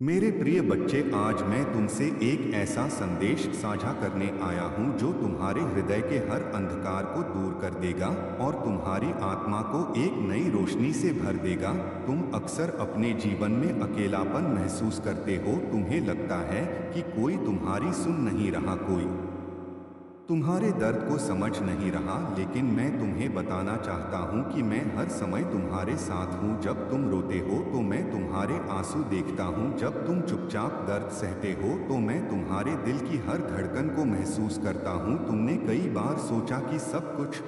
मेरे प्रिय बच्चे, आज मैं तुमसे एक ऐसा संदेश साझा करने आया हूँ जो तुम्हारे हृदय के हर अंधकार को दूर कर देगा और तुम्हारी आत्मा को एक नई रोशनी से भर देगा। तुम अक्सर अपने जीवन में अकेलापन महसूस करते हो। तुम्हें लगता है कि कोई तुम्हारी सुन नहीं रहा, कोई तुम्हारे दर्द को समझ नहीं रहा। लेकिन मैं तुम्हें बताना चाहता हूँ कि मैं हर समय तुम्हारे साथ हूँ। जब तुम रोते हो तो मैं तुम्हारे आंसू देखता हूँ। जब तुम चुपचाप दर्द सहते हो तो मैं तुम्हारे दिल की हर धड़कन को महसूस करता हूँ। तुमने कई बार सोचा कि सब कुछ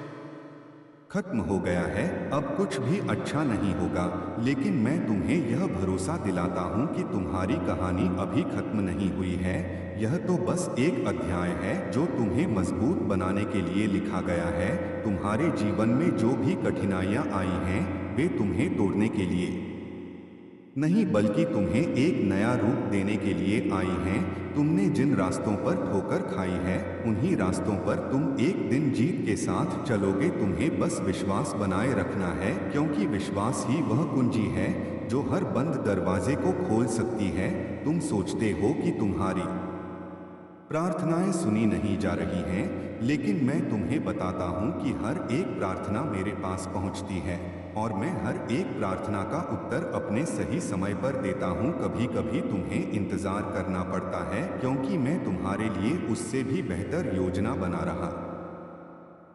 खत्म हो गया है, अब कुछ भी अच्छा नहीं होगा। लेकिन मैं तुम्हें यह भरोसा दिलाता हूँ कि तुम्हारी कहानी अभी खत्म नहीं हुई है। यह तो बस एक अध्याय है जो तुम्हें मजबूत बनाने के लिए लिखा गया है। तुम्हारे जीवन में जो भी कठिनाइयाँ आई हैं, वे तुम्हें तोड़ने के लिए नहीं बल्कि तुम्हें एक नया रूप देने के लिए आई हैं। तुमने जिन रास्तों पर ठोकर खाई है, उन्हीं रास्तों पर तुम एक दिन जीत के साथ चलोगे। तुम्हें बस विश्वास बनाए रखना है, क्योंकि विश्वास ही वह कुंजी है जो हर बंद दरवाजे को खोल सकती है। तुम सोचते हो कि तुम्हारी प्रार्थनाएं सुनी नहीं जा रही हैं, लेकिन मैं तुम्हें बताता हूं कि हर एक प्रार्थना मेरे पास पहुंचती है और मैं हर एक प्रार्थना का उत्तर अपने सही समय पर देता हूं। कभी कभी तुम्हें इंतजार करना पड़ता है, क्योंकि मैं तुम्हारे लिए उससे भी बेहतर योजना बना रहा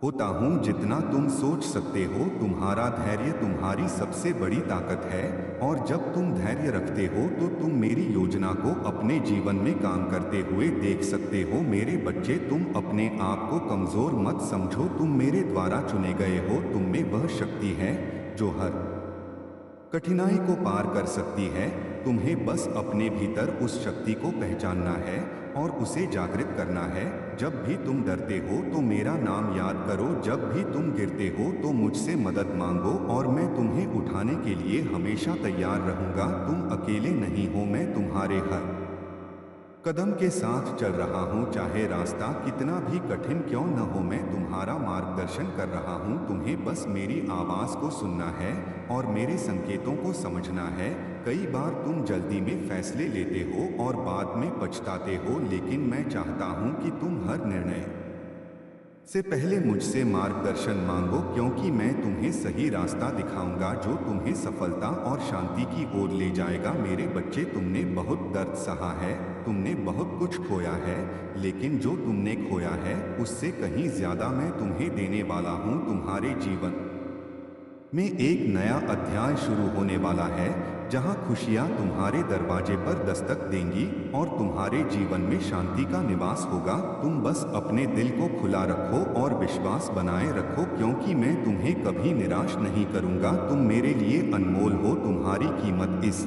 होता हूँ जितना तुम सोच सकते हो। तुम्हारा धैर्य तुम्हारी सबसे बड़ी ताकत है, और जब तुम धैर्य रखते हो तो तुम मेरी योजना को अपने जीवन में काम करते हुए देख सकते हो। मेरे बच्चे, तुम अपने आप को कमजोर मत समझो। तुम मेरे द्वारा चुने गए हो। तुम में वह शक्ति है जो हर कठिनाई को पार कर सकती है। तुम्हें बस अपने भीतर उस शक्ति को पहचानना है और उसे जागृत करना है। जब भी तुम डरते हो तो मेरा नाम याद करो। जब भी तुम गिरते हो तो मुझसे मदद मांगो, और मैं तुम्हें उठाने के लिए हमेशा तैयार रहूंगा। तुम अकेले नहीं हो, मैं तुम्हारे हर कदम के साथ चल रहा हूँ। चाहे रास्ता कितना भी कठिन क्यों न हो, मैं तुम्हारा मार्गदर्शन कर रहा हूँ। तुम्हें बस मेरी आवाज़ को सुनना है और मेरे संकेतों को समझना है। कई बार तुम जल्दी में फैसले लेते हो और बाद में पछताते हो, लेकिन मैं चाहता हूँ कि तुम हर निर्णय से पहले मुझसे मार्गदर्शन मांगो, क्योंकि मैं तुम्हें सही रास्ता दिखाऊंगा जो तुम्हें सफलता और शांति की ओर ले जाएगा। मेरे बच्चे, तुमने बहुत दर्द सहा है, तुमने बहुत कुछ खोया है, लेकिन जो तुमने खोया है उससे कहीं ज्यादा मैं तुम्हें देने वाला हूँ। तुम्हारे जीवन में एक नया अध्याय शुरू होने वाला है, जहां खुशियां तुम्हारे दरवाजे पर दस्तक देंगी और तुम्हारे जीवन में शांति का निवास होगा। तुम बस अपने दिल को खुला रखो और विश्वास बनाए रखो, क्योंकि मैं तुम्हें कभी निराश नहीं करूंगा। तुम मेरे लिए अनमोल हो। तुम्हारी कीमत इस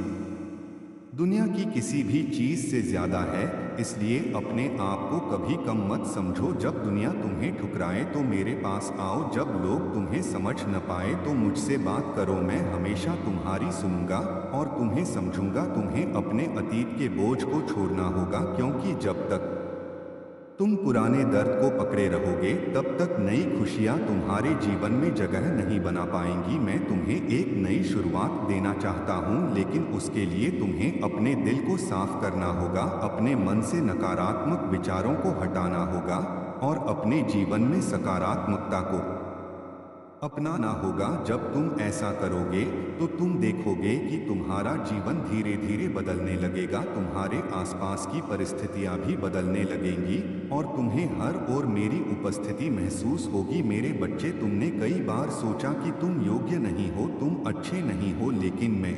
दुनिया की किसी भी चीज से ज्यादा है, इसलिए अपने आप को कभी कम मत समझो। जब दुनिया तुम्हें ठुकराए तो मेरे पास आओ। जब लोग तुम्हें समझ न पाए तो मुझसे बात करो। मैं हमेशा तुम्हारी सुनूंगा और तुम्हें समझूंगा। तुम्हें अपने अतीत के बोझ को छोड़ना होगा, क्योंकि जब तक तुम पुराने दर्द को पकड़े रहोगे, तब तक नई खुशियां तुम्हारे जीवन में जगह नहीं बना पाएंगी। मैं तुम्हें एक नई शुरुआत देना चाहता हूं, लेकिन उसके लिए तुम्हें अपने दिल को साफ करना होगा, अपने मन से नकारात्मक विचारों को हटाना होगा और अपने जीवन में सकारात्मकता को अपनाना होगा। जब तुम ऐसा करोगे तो तुम देखोगे कि तुम्हारा जीवन धीरे धीरे बदलने लगेगा। तुम्हारे आसपास की परिस्थितियां भी बदलने लगेंगी और तुम्हें हर ओर मेरी उपस्थिति महसूस होगी। मेरे बच्चे, तुमने कई बार सोचा कि तुम योग्य नहीं हो, तुम अच्छे नहीं हो, लेकिन मैं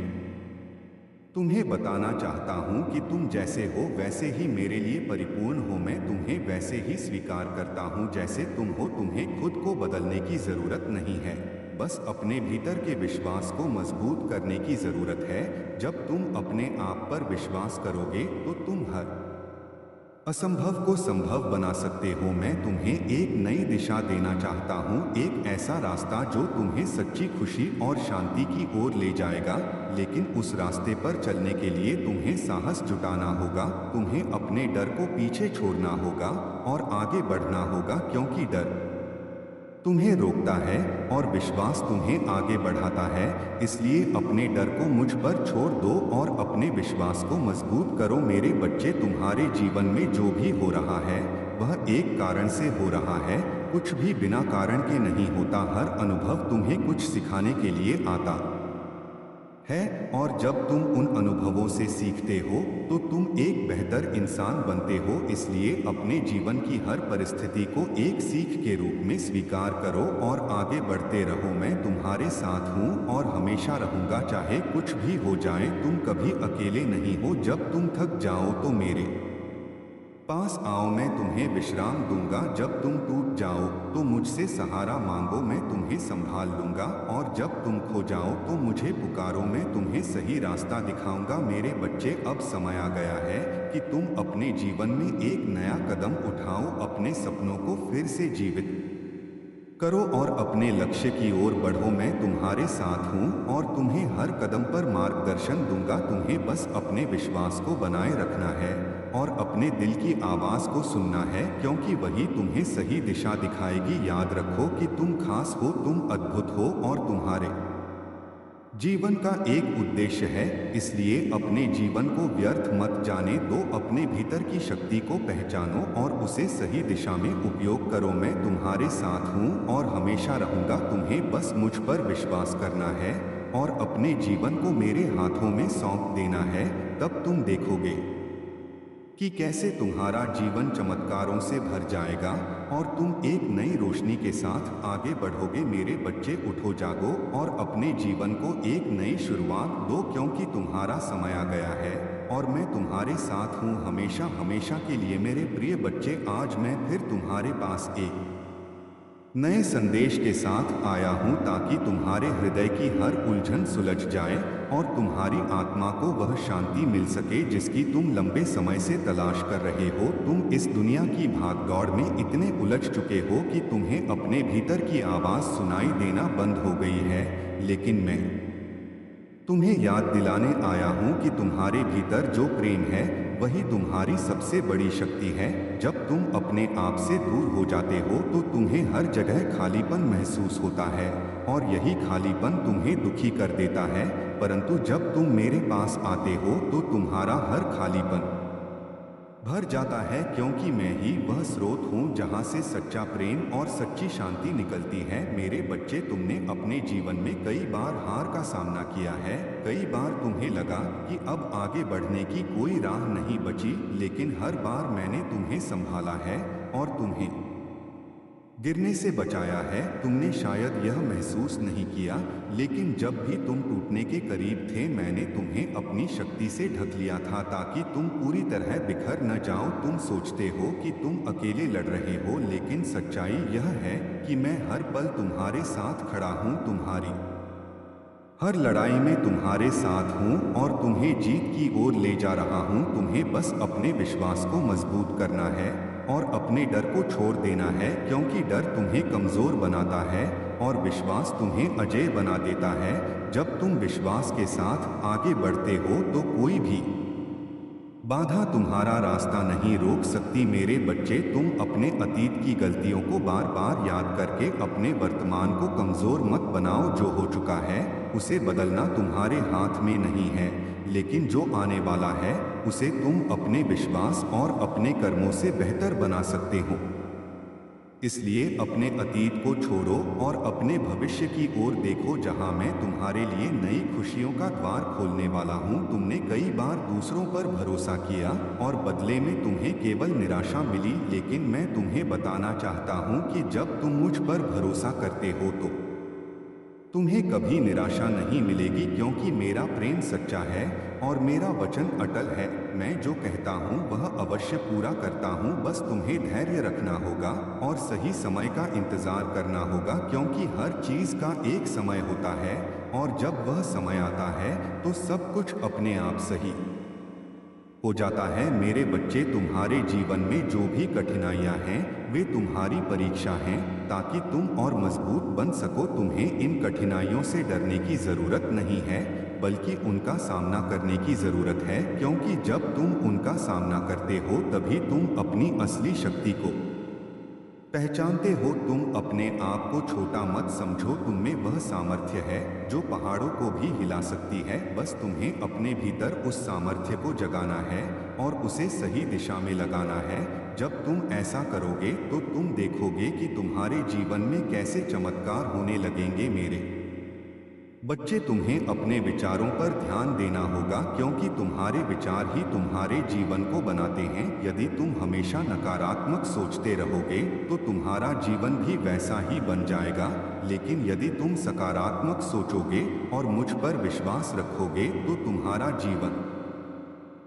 तुम्हें बताना चाहता हूँ कि तुम जैसे हो वैसे ही मेरे लिए परिपूर्ण हो। मैं तुम्हें वैसे ही स्वीकार करता हूँ जैसे तुम हो। तुम्हें खुद को बदलने की जरूरत नहीं है, बस अपने भीतर के विश्वास को मजबूत करने की जरूरत है। जब तुम अपने आप पर विश्वास करोगे तो तुम हर असंभव को संभव बना सकते हो। मैं तुम्हें एक नई दिशा देना चाहता हूँ, एक ऐसा रास्ता जो तुम्हें सच्ची खुशी और शांति की ओर ले जाएगा। लेकिन उस रास्ते पर चलने के लिए तुम्हें साहस जुटाना होगा। तुम्हें अपने डर को पीछे छोड़ना होगा और आगे बढ़ना होगा, क्योंकि डर तुम्हें रोकता है और विश्वास तुम्हें आगे बढ़ाता है। इसलिए अपने डर को मुझ पर छोड़ दो और अपने विश्वास को मजबूत करो। मेरे बच्चे, तुम्हारे जीवन में जो भी हो रहा है वह एक कारण से हो रहा है। कुछ भी बिना कारण के नहीं होता। हर अनुभव तुम्हें कुछ सिखाने के लिए आता है और जब तुम उन अनुभवों से सीखते हो तो तुम एक बेहतर इंसान बनते हो। इसलिए अपने जीवन की हर परिस्थिति को एक सीख के रूप में स्वीकार करो और आगे बढ़ते रहो। मैं तुम्हारे साथ हूँ और हमेशा रहूँगा, चाहे कुछ भी हो जाए। तुम कभी अकेले नहीं हो। जब तुम थक जाओ तो मेरे पास आओ, मैं तुम्हें विश्राम दूंगा। जब तुम टूट जाओ तो मुझसे सहारा मांगो, मैं तुम्हें संभाल लूंगा। और जब तुम खो जाओ तो मुझे पुकारो, मैं तुम्हें सही रास्ता दिखाऊंगा। मेरे बच्चे, अब समय आ गया है कि तुम अपने जीवन में एक नया कदम उठाओ। अपने सपनों को फिर से जीवित करो और अपने लक्ष्य की ओर बढ़ो। मैं तुम्हारे साथ हूँ और तुम्हें हर कदम पर मार्गदर्शन दूंगा। तुम्हें बस अपने विश्वास को बनाए रखना है और अपने दिल की आवाज़ को सुनना है, क्योंकि वही तुम्हें सही दिशा दिखाएगी। याद रखो कि तुम खास हो, तुम अद्भुत हो और तुम्हारे जीवन का एक उद्देश्य है। इसलिए अपने जीवन को व्यर्थ मत जाने दो। अपने भीतर की शक्ति को पहचानो और उसे सही दिशा में उपयोग करो। मैं तुम्हारे साथ हूँ और हमेशा रहूँगा। तुम्हें बस मुझ पर विश्वास करना है और अपने जीवन को मेरे हाथों में सौंप देना है। तब तुम देखोगे कि कैसे तुम्हारा जीवन चमत्कारों से भर जाएगा और तुम एक नई रोशनी के साथ आगे बढ़ोगे। मेरे बच्चे, उठो, जागो और अपने जीवन को एक नई शुरुआत दो, क्योंकि तुम्हारा समय आ गया है और मैं तुम्हारे साथ हूँ हमेशा हमेशा के लिए। मेरे प्रिय बच्चे, आज मैं फिर तुम्हारे पास एक नए संदेश के साथ आया हूँ ताकि तुम्हारे हृदय की हर उलझन सुलझ जाए और तुम्हारी आत्मा को वह शांति मिल सके जिसकी तुम लंबे समय से तलाश कर रहे हो। तुम इस दुनिया की भागदौड़ में इतने उलझ चुके हो कि तुम्हें अपने भीतर की आवाज़ सुनाई देना बंद हो गई है, लेकिन मैं तुम्हें याद दिलाने आया हूँ कि तुम्हारे भीतर जो प्रेम है वही तुम्हारी सबसे बड़ी शक्ति है। जब तुम अपने आप से दूर हो जाते हो तो तुम्हें हर जगह खालीपन महसूस होता है और यही खालीपन तुम्हें दुखी कर देता है। परंतु जब तुम मेरे पास आते हो तो तुम्हारा हर खालीपन भर जाता है, क्योंकि मैं ही वह स्रोत हूँ जहाँ से सच्चा प्रेम और सच्ची शांति निकलती है। मेरे बच्चे, तुमने अपने जीवन में कई बार हार का सामना किया है। कई बार तुम्हें लगा कि अब आगे बढ़ने की कोई राह नहीं बची, लेकिन हर बार मैंने तुम्हें संभाला है और तुम्हें गिरने से बचाया है। तुमने शायद यह महसूस नहीं किया, लेकिन जब भी तुम टूटने के करीब थे मैंने तुम्हें अपनी शक्ति से ढक लिया था ताकि तुम पूरी तरह बिखर न जाओ। तुम सोचते हो कि तुम अकेले लड़ रहे हो, लेकिन सच्चाई यह है कि मैं हर पल तुम्हारे साथ खड़ा हूँ। तुम्हारी हर लड़ाई में तुम्हारे साथ हूँ और तुम्हें जीत की ओर ले जा रहा हूँ। तुम्हें बस अपने विश्वास को मजबूत करना है और अपने डर को छोड़ देना है, क्योंकि डर तुम्हें कमज़ोर बनाता है और विश्वास तुम्हें अजेय बना देता है। जब तुम विश्वास के साथ आगे बढ़ते हो तो कोई भी बाधा तुम्हारा रास्ता नहीं रोक सकती। मेरे बच्चे, तुम अपने अतीत की गलतियों को बार बार याद करके अपने वर्तमान को कमज़ोर मत बनाओ। जो हो चुका है उसे बदलना तुम्हारे हाथ में नहीं है, लेकिन जो आने वाला है उसे तुम अपने विश्वास और अपने कर्मों से बेहतर बना सकते हो। इसलिए अपने अतीत को छोड़ो और अपने भविष्य की ओर देखो, जहां मैं तुम्हारे लिए नई खुशियों का द्वार खोलने वाला हूं। तुमने कई बार दूसरों पर भरोसा किया और बदले में तुम्हें केवल निराशा मिली, लेकिन मैं तुम्हें बताना चाहता हूं कि जब तुम मुझ पर भरोसा करते हो तो तुम्हें कभी निराशा नहीं मिलेगी, क्योंकि मेरा प्रेम सच्चा है और मेरा वचन अटल है। मैं जो कहता हूँ वह अवश्य पूरा करता हूँ। बस तुम्हें धैर्य रखना होगा और सही समय का इंतज़ार करना होगा, क्योंकि हर चीज़ का एक समय होता है और जब वह समय आता है तो सब कुछ अपने आप सही हो जाता है। मेरे बच्चे, तुम्हारे जीवन में जो भी कठिनाइयाँ हैं वे तुम्हारी परीक्षा हैं ताकि तुम और मजबूत बन सको। तुम्हें इन कठिनाइयों से डरने की ज़रूरत नहीं है, बल्कि उनका सामना करने की ज़रूरत है, क्योंकि जब तुम उनका सामना करते हो तभी तुम अपनी असली शक्ति को पहचानते हो तुम अपने आप को छोटा मत समझो, तुम में वह सामर्थ्य है जो पहाड़ों को भी हिला सकती है। बस तुम्हें अपने भीतर उस सामर्थ्य को जगाना है और उसे सही दिशा में लगाना है। जब तुम ऐसा करोगे तो तुम देखोगे कि तुम्हारे जीवन में कैसे चमत्कार होने लगेंगे मेरे बच्चे। तुम्हें अपने विचारों पर ध्यान देना होगा क्योंकि तुम्हारे विचार ही तुम्हारे जीवन को बनाते हैं। यदि तुम हमेशा नकारात्मक सोचते रहोगे तो तुम्हारा जीवन भी वैसा ही बन जाएगा, लेकिन यदि तुम सकारात्मक सोचोगे और मुझ पर विश्वास रखोगे तो तुम्हारा जीवन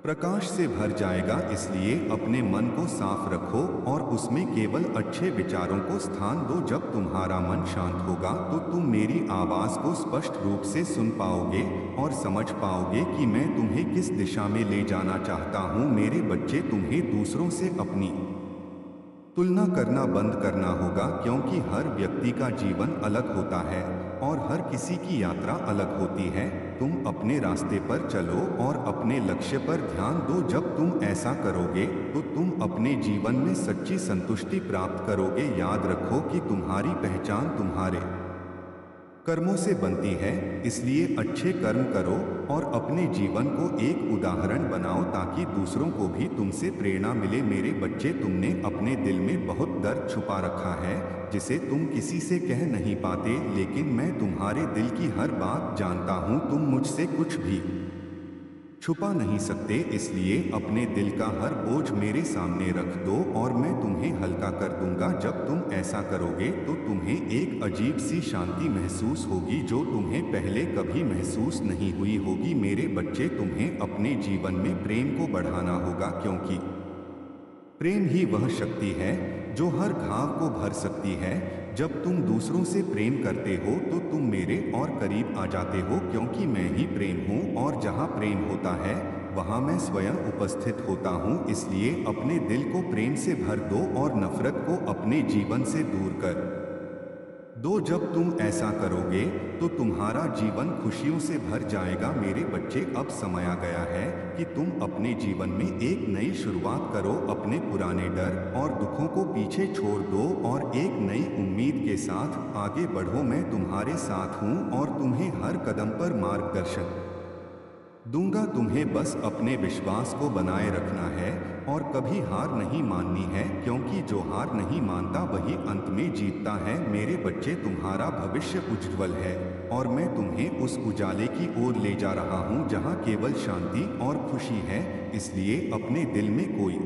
प्रकाश से भर जाएगा। इसलिए अपने मन को साफ रखो और उसमें केवल अच्छे विचारों को स्थान दो। जब तुम्हारा मन शांत होगा तो तुम मेरी आवाज़ को स्पष्ट रूप से सुन पाओगे और समझ पाओगे कि मैं तुम्हें किस दिशा में ले जाना चाहता हूँ। मेरे बच्चे, तुम्हें दूसरों से अपनी तुलना करना बंद करना होगा क्योंकि हर व्यक्ति का जीवन अलग होता है और हर किसी की यात्रा अलग होती है। तुम अपने रास्ते पर चलो और अपने लक्ष्य पर ध्यान दो। जब तुम ऐसा करोगे तो तुम अपने जीवन में सच्ची संतुष्टि प्राप्त करोगे। याद रखो कि तुम्हारी पहचान तुम्हारे कर्मों से बनती है, इसलिए अच्छे कर्म करो और अपने जीवन को एक उदाहरण बनाओ ताकि दूसरों को भी तुमसे प्रेरणा मिले। मेरे बच्चे, तुमने अपने दिल में बहुत दर्द छुपा रखा है जिसे तुम किसी से कह नहीं पाते, लेकिन मैं तुम्हारे दिल की हर बात जानता हूँ। तुम मुझसे कुछ भी छुपा नहीं सकते, इसलिए अपने दिल का हर बोझ मेरे सामने रख दो और मैं तुम्हें हल्का कर दूंगा। जब तुम ऐसा करोगे तो तुम्हें एक अजीब सी शांति महसूस होगी जो तुम्हें पहले कभी महसूस नहीं हुई होगी। मेरे बच्चे, तुम्हें अपने जीवन में प्रेम को बढ़ाना होगा क्योंकि प्रेम ही वह शक्ति है जो हर घाव को भर सकती है। जब तुम दूसरों से प्रेम करते हो तो तुम मेरे और करीब आ जाते हो क्योंकि मैं ही प्रेम हूँ और जहाँ प्रेम होता है वहाँ मैं स्वयं उपस्थित होता हूँ। इसलिए अपने दिल को प्रेम से भर दो और नफरत को अपने जीवन से दूर कर दो। जब तुम ऐसा करोगे तो तुम्हारा जीवन खुशियों से भर जाएगा। मेरे बच्चे, अब समय आ गया है कि तुम अपने जीवन में एक नई शुरुआत करो। अपने पुराने डर और दुखों को पीछे छोड़ दो और एक नई उम्मीद के साथ आगे बढ़ो। मैं तुम्हारे साथ हूँ और तुम्हें हर कदम पर मार्गदर्शन दूंगा। तुम्हें बस अपने विश्वास को बनाए रखना है और कभी हार नहीं माननी है क्योंकि जो हार नहीं मानता वही अंत में जीतता है। मेरे बच्चे, तुम्हारा भविष्य उज्ज्वल है और मैं तुम्हें उस उजाले की ओर ले जा रहा हूँ जहाँ केवल शांति और खुशी है। इसलिए अपने दिल में कोई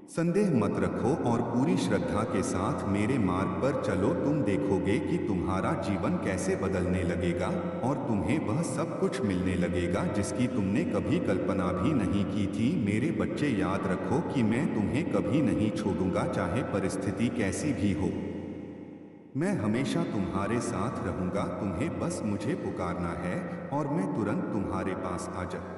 संदेह मत रखो और पूरी श्रद्धा के साथ मेरे मार्ग पर चलो। तुम देखोगे कि तुम्हारा जीवन कैसे बदलने लगेगा और तुम्हें वह सब कुछ मिलने लगेगा जिसकी तुमने कभी कल्पना भी नहीं की थी। मेरे बच्चे, याद रखो कि मैं तुम्हें कभी नहीं छोड़ूंगा, चाहे परिस्थिति कैसी भी हो। मैं हमेशा तुम्हारे साथ रहूंगा। तुम्हें बस मुझे पुकारना है और मैं तुरंत तुम्हारे पास आ जाऊंगा।